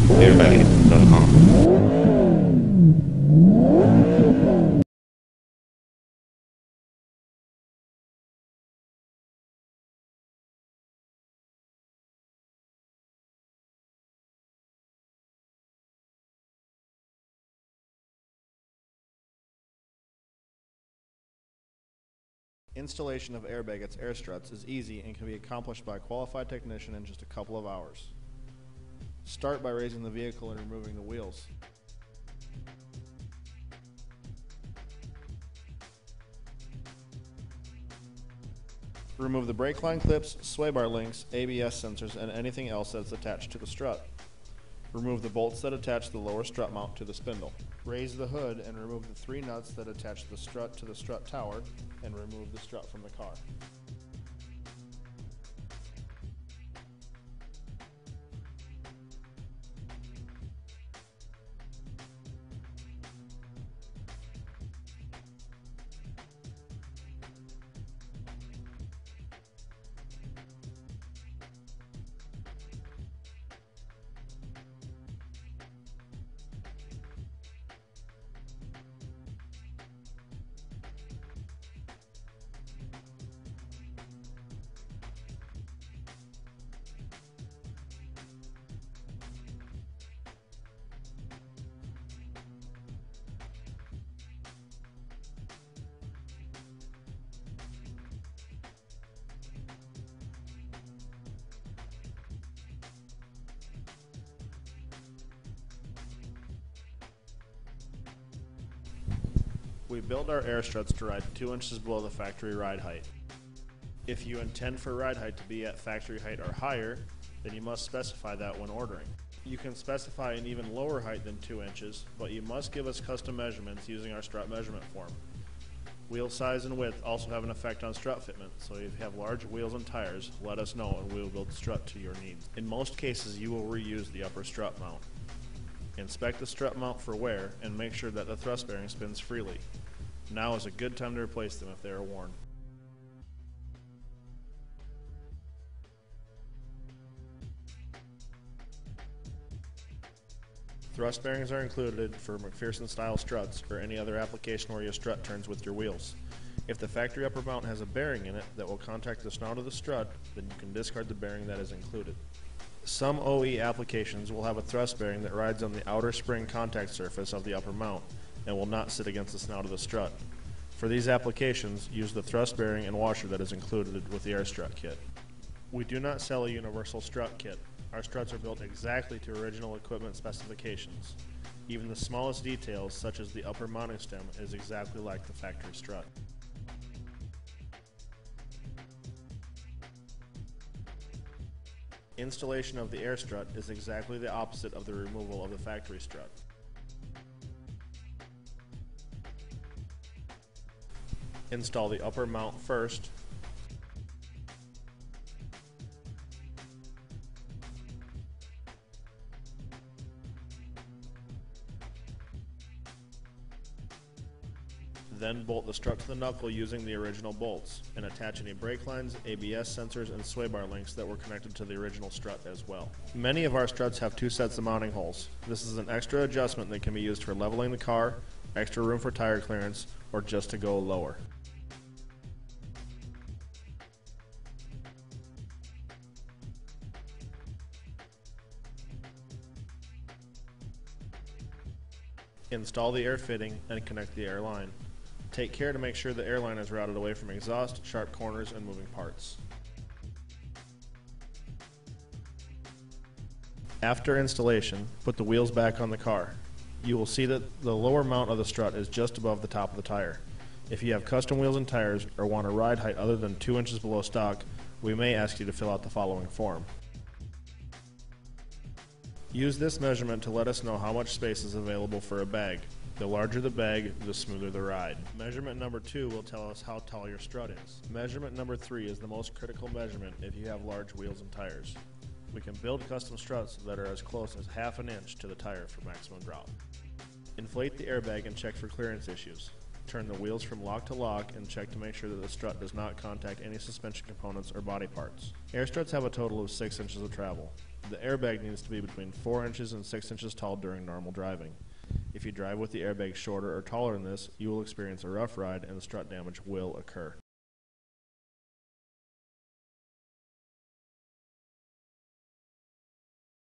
AirBagit.com. Installation of AirBagit's air struts is easy and can be accomplished by a qualified technician in just a couple of hours. Start by raising the vehicle and removing the wheels. Remove the brake line clips, sway bar links, ABS sensors, and anything else that's attached to the strut. Remove the bolts that attach the lower strut mount to the spindle. Raise the hood and remove the 3 nuts that attach the strut to the strut tower, and remove the strut from the car. We build our air struts to ride 2 inches below the factory ride height. If you intend for ride height to be at factory height or higher, then you must specify that when ordering. You can specify an even lower height than 2 inches, but you must give us custom measurements using our strut measurement form. Wheel size and width also have an effect on strut fitment, so if you have large wheels and tires, let us know and we will build the strut to your needs. In most cases, you will reuse the upper strut mount. Inspect the strut mount for wear and make sure that the thrust bearing spins freely. Now is a good time to replace them if they are worn. Thrust bearings are included for McPherson style struts or any other application where your strut turns with your wheels. If the factory upper mount has a bearing in it that will contact the snout of the strut, then you can discard the bearing that is included. Some OE applications will have a thrust bearing that rides on the outer spring contact surface of the upper mount and will not sit against the snout of the strut. For these applications, use the thrust bearing and washer that is included with the air strut kit. We do not sell a universal strut kit. Our struts are built exactly to original equipment specifications. Even the smallest details, such as the upper mounting stem, is exactly like the factory strut. Installation of the air strut is exactly the opposite of the removal of the factory strut. Install the upper mount first, then bolt the strut to the knuckle using the original bolts, and attach any brake lines, ABS sensors, and sway bar links that were connected to the original strut as well. Many of our struts have 2 sets of mounting holes. This is an extra adjustment that can be used for leveling the car, extra room for tire clearance, or just to go lower. Install the air fitting and connect the air line. Take care to make sure the air line is routed away from exhaust, sharp corners, and moving parts. After installation, put the wheels back on the car. You will see that the lower mount of the strut is just above the top of the tire. If you have custom wheels and tires or want a ride height other than 2 inches below stock, we may ask you to fill out the following form. Use this measurement to let us know how much space is available for a bag. The larger the bag, the smoother the ride. Measurement number 2 will tell us how tall your strut is. Measurement number 3 is the most critical measurement if you have large wheels and tires. We can build custom struts that are as close as ½ an inch to the tire for maximum drop. Inflate the airbag and check for clearance issues. Turn the wheels from lock to lock and check to make sure that the strut does not contact any suspension components or body parts. Air struts have a total of 6 inches of travel. The airbag needs to be between 4 inches and 6 inches tall during normal driving. If you drive with the airbag shorter or taller than this, you will experience a rough ride and strut damage will occur.